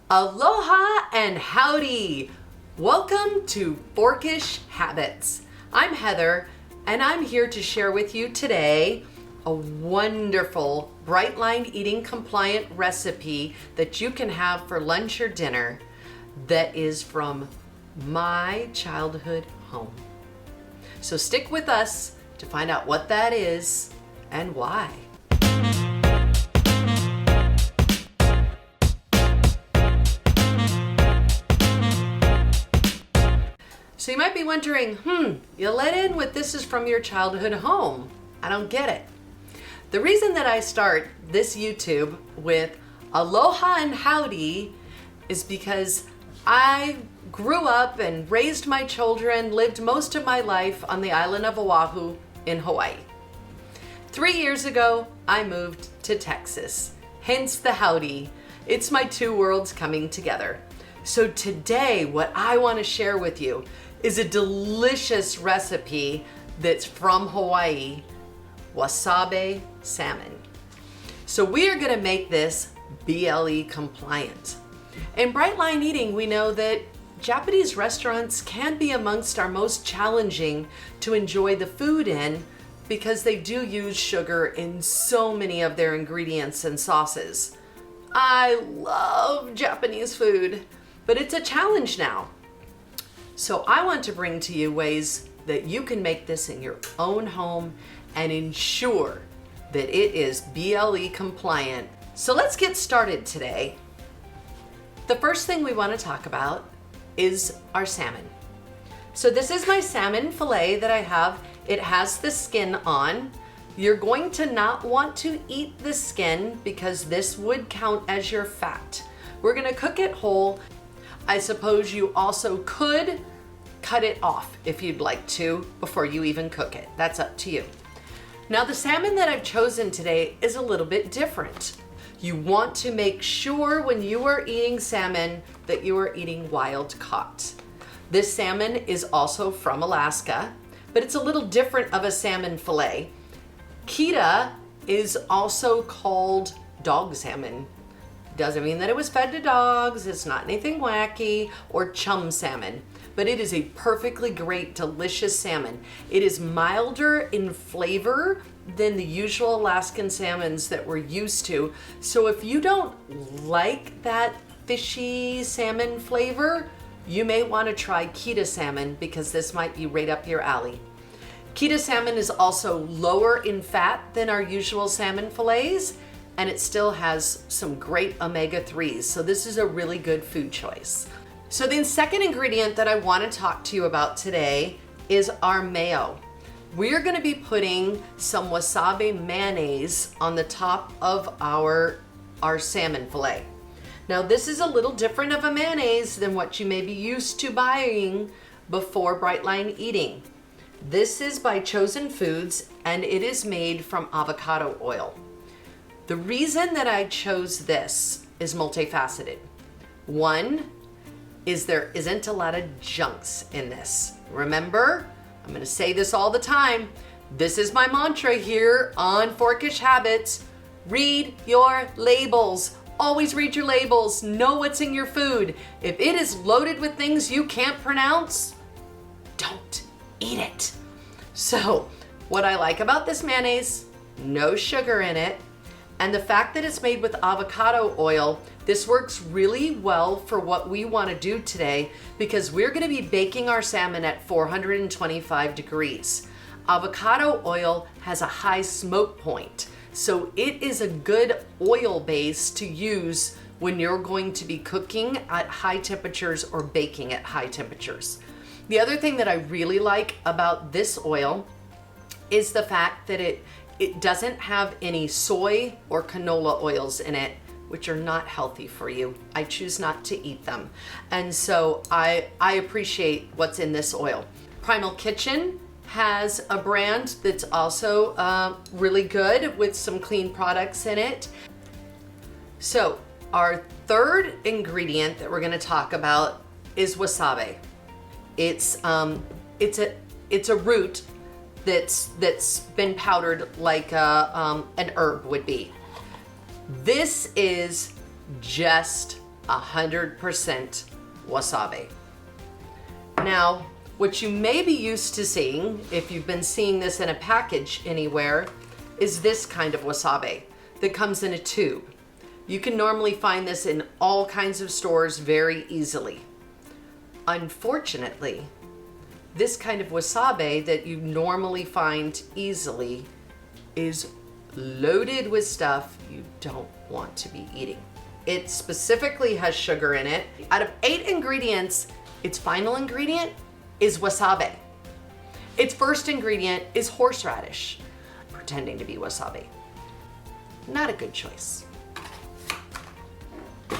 Aloha and howdy! Welcome to Forkish Habits. I'm Heather and I'm here to share with you today a wonderful bright line eating compliant recipe that you can have for lunch or dinner that is from my childhood home. So stick with us to find out what that is and why. So you might be wondering, you let in with this is from your childhood home. I don't get it. The reason that I start this YouTube with Aloha and Howdy is because I grew up and raised my children, lived most of my life on the island of Oahu in Hawaii. 3 years ago, I moved to Texas, hence the howdy. It's my two worlds coming together. So today, what I want to share with you is a delicious recipe that's from Hawaii, Wasabi Salmon. So we are gonna make this BLE compliant. In Bright Line Eating, we know that Japanese restaurants can be amongst our most challenging to enjoy the food in because they do use sugar in so many of their ingredients and sauces. I love Japanese food, but it's a challenge now. So I want to bring to you ways that you can make this in your own home and ensure that it is BLE compliant. So let's get started today. The first thing we want to talk about is our salmon. So this is my salmon fillet that I have. It has the skin on. You're going to not want to eat the skin because this would count as your fat. We're going to cook it whole. I suppose you also could cut it off if you'd like to before you even cook it. That's up to you. Now the salmon that I've chosen today is a little bit different. You want to make sure when you are eating salmon that you are eating wild caught. This salmon is also from Alaska, but it's a little different of a salmon fillet. Kita is also called dog salmon. Doesn't mean that it was fed to dogs, it's not anything wacky, or chum salmon, but it is a perfectly great, delicious salmon. It is milder in flavor than the usual Alaskan salmons that we're used to. So if you don't like that fishy salmon flavor, you may want to try Kita salmon because this might be right up your alley. Kita salmon is also lower in fat than our usual salmon fillets, and it still has some great omega-3s. So this is a really good food choice. So the second ingredient that I want to talk to you about today is our mayo. We're going to be putting some wasabi mayonnaise on the top of our salmon fillet. Now this is a little different of a mayonnaise than what you may be used to buying before Bright Line Eating. This is by Chosen Foods and it is made from avocado oil. The reason that I chose this is multifaceted. One is there isn't a lot of junks in this. Remember, I'm gonna say this all the time. This is my mantra here on Forkish Habits. Read your labels. Always read your labels. Know what's in your food. If it is loaded with things you can't pronounce, don't eat it. So, what I like about this mayonnaise, no sugar in it, and the fact that it's made with avocado oil, this works really well for what we want to do today because we're going to be baking our salmon at 425 degrees. Avocado oil has a high smoke point, so it is a good oil base to use when you're going to be cooking at high temperatures or baking at high temperatures. The other thing that I really like about this oil is the fact that it doesn't have any soy or canola oils in it, which are not healthy for you. I choose not to eat them. And so I appreciate what's in this oil. Primal Kitchen has a brand that's also really good with some clean products in it. So our third ingredient that we're gonna talk about is wasabi. It's a root that's been powdered like an herb would be. This is just 100% wasabi. Now, what you may be used to seeing, if you've been seeing this in a package anywhere, is this kind of wasabi that comes in a tube. You can normally find this in all kinds of stores very easily. Unfortunately, this kind of wasabi that you normally find easily is loaded with stuff you don't want to be eating. It specifically has sugar in it. Out of 8 ingredients, its final ingredient is wasabi. Its first ingredient is horseradish, pretending to be wasabi. Not a good choice.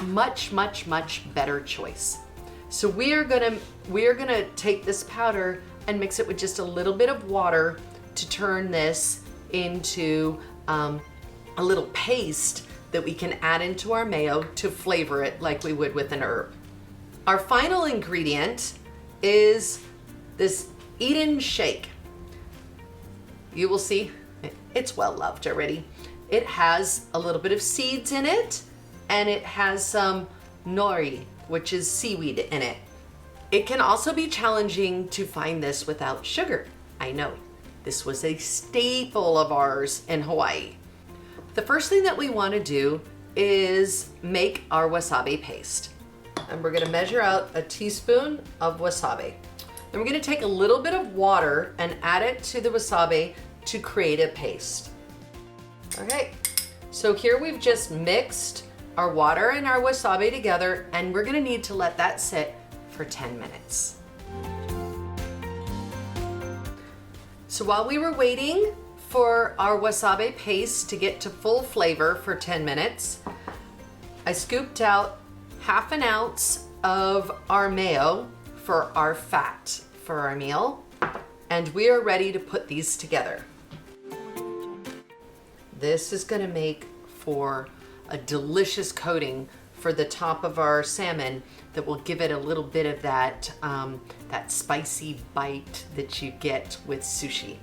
Much, much, much better choice. So we are gonna take this powder and mix it with just a little bit of water to turn this into a little paste that we can add into our mayo to flavor it like we would with an herb. Our final ingredient is this Eton Shake. You will see it's well loved already. It has a little bit of seeds in it, and it has some nori, which is seaweed, in it. It can also be challenging to find this without sugar. I know, this was a staple of ours in Hawaii. The first thing that we want to do is make our wasabi paste. And we're gonna measure out a teaspoon of wasabi. Then we're gonna take a little bit of water and add it to the wasabi to create a paste. Okay, so here we've just mixed our water and our wasabi together, and we're gonna need to let that sit for 10 minutes. So while we were waiting for our wasabi paste to get to full flavor for 10 minutes, I scooped out 1/2 ounce of our mayo for our fat for our meal, and we are ready to put these together. This is gonna make for a delicious coating for the top of our salmon that will give it a little bit of that, that spicy bite that you get with sushi.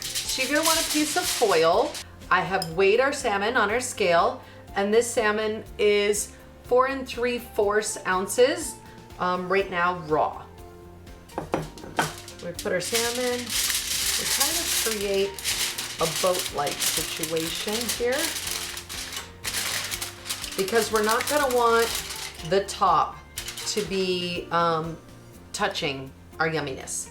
So you're gonna want a piece of foil. I have weighed our salmon on our scale, and this salmon is 4 3/4 ounces right now raw. We put our salmon, we kind of create a boat-like situation here, because we're not gonna want the top to be touching our yumminess.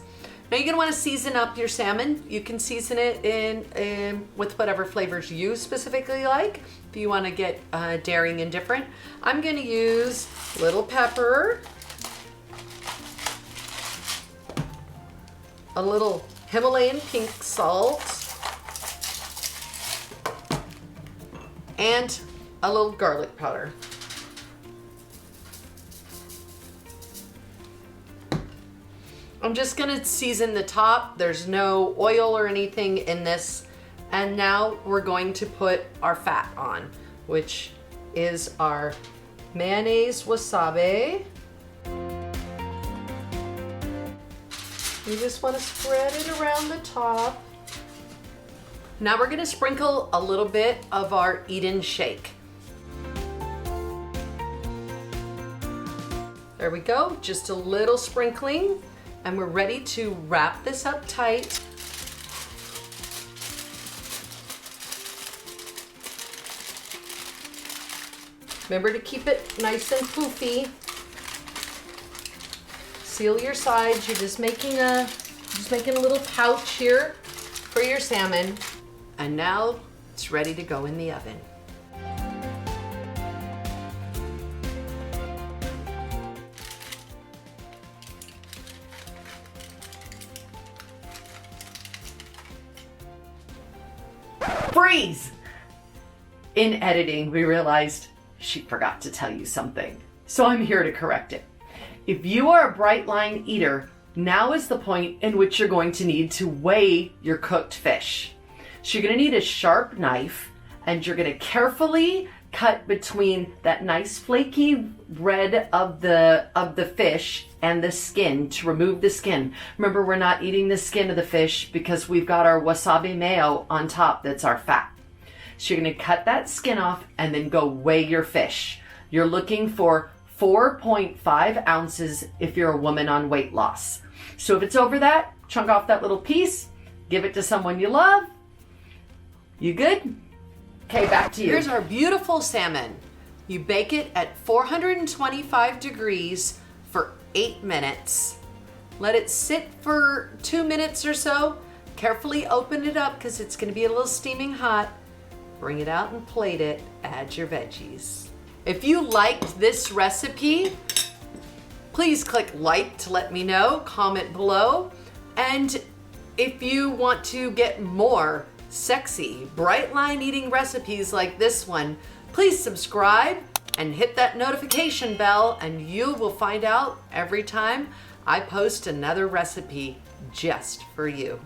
Now you're gonna wanna season up your salmon. You can season it in with whatever flavors you specifically like. If you wanna get daring and different. I'm gonna use little pepper, a little Himalayan pink salt, and a little garlic powder. I'm just gonna season the top. There's no oil or anything in this. And now we're going to put our fat on, which is our mayonnaise wasabi. You just wanna spread it around the top. Now we're gonna sprinkle a little bit of our Eton Shake. There we go, just a little sprinkling, and we're ready to wrap this up tight. Remember to keep it nice and poofy. Seal your sides. You're just making a little pouch here for your salmon. And now it's ready to go in the oven. Freeze! In editing, we realized she forgot to tell you something. So I'm here to correct it. If you are a bright line eater, now is the point in which you're going to need to weigh your cooked fish. So you're gonna need a sharp knife, and you're gonna carefully cut between that nice flaky red of the fish and the skin to remove the skin. Remember, we're not eating the skin of the fish because we've got our wasabi mayo on top that's our fat. So you're gonna cut that skin off and then go weigh your fish. You're looking for 4.5 ounces if you're a woman on weight loss. So if it's over that, chunk off that little piece, give it to someone you love. You good? Okay, back to you. Here's our beautiful salmon. You bake it at 425 degrees for 8 minutes. Let it sit for 2 minutes or so. Carefully open it up because it's gonna be a little steaming hot. Bring it out and plate it. Add your veggies. If you liked this recipe, please click like to let me know, comment below. And if you want to get more sexy, bright line eating recipes like this one, please subscribe and hit that notification bell and you will find out every time I post another recipe just for you.